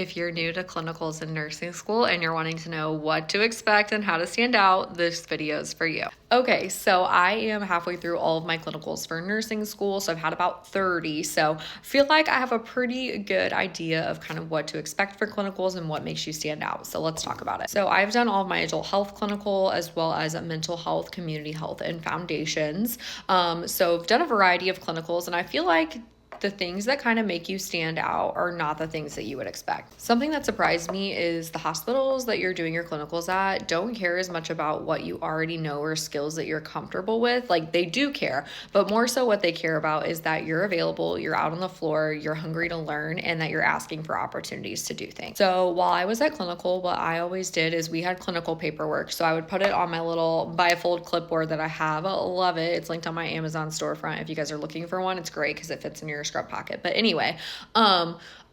If you're new to clinicals in nursing school and you're wanting to know what to expect and how to stand out, this video is for you. Okay, so I am halfway through all of my clinicals for nursing school, so I've had about 30, so I feel like I have a pretty good idea of kind of what to expect for clinicals and what makes you stand out, so let's talk about it. So I've done all of my adult health clinical as well as a mental health, community health, and foundations, so I've done a variety of clinicals, and I feel like the things that kind of make you stand out are not the things that you would expect. Something that surprised me is the hospitals that you're doing your clinicals at don't care as much about what you already know or skills that you're comfortable with. Like, they do care, but more so what they care about is that you're available, you're out on the floor, you're hungry to learn, and that you're asking for opportunities to do things. So while I was at clinical, what I always did is we had clinical paperwork. So I would put it on my little bifold clipboard that I have. I love it. It's linked on my Amazon storefront. If you guys are looking for one, it's great because it fits in your scrub pocket. But anyway,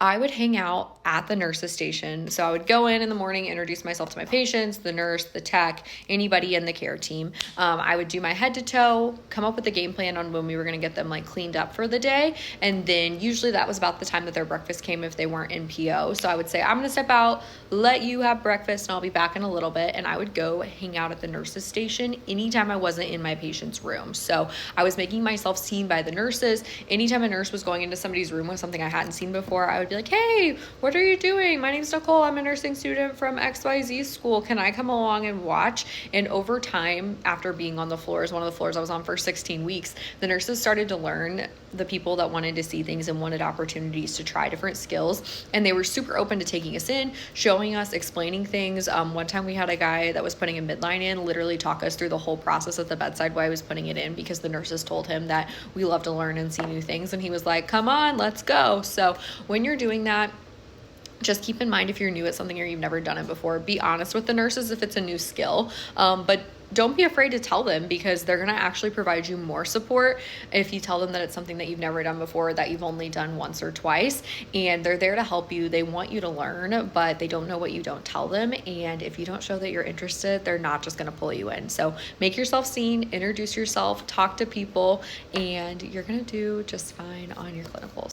I would hang out at the nurse's station. So I would go in the morning, introduce myself to my patients, the nurse, the tech, anybody in the care team. I would do my head to toe, come up with a game plan on when we were going to get them like cleaned up for the day. And then usually that was about the time that their breakfast came if they weren't in PO. So I would say, I'm going to step out, let you have breakfast, and I'll be back in a little bit. And I would go hang out at the nurse's station anytime I wasn't in my patient's room. So I was making myself seen by the nurses. Anytime a nurse was going into somebody's room with something I hadn't seen before, I would be like, hey, what are you doing? My name's Nicole. I'm a nursing student from XYZ school. Can I come along and watch? And over time, after being on the floors, one of the floors I was on for 16 weeks, the nurses started to learn the people that wanted to see things and wanted opportunities to try different skills. And they were super open to taking us in, showing us, explaining things. One time we had a guy that was putting a midline in, literally talk us through the whole process at the bedside while he was putting it in, because the nurses told him that we love to learn and see new things. And he was like, come on, let's go. So when you're doing that, just keep in mind if you're new at something or you've never done it before, be honest with the nurses if it's a new skill, but don't be afraid to tell them, because they're going to actually provide you more support if you tell them that it's something that you've never done before, that you've only done once or twice, and they're there to help you. They want you to learn, but they don't know what you don't tell them. And if you don't show that you're interested, they're not just going to pull you in. So make yourself seen, introduce yourself, talk to people, and you're going to do just fine on your clinicals.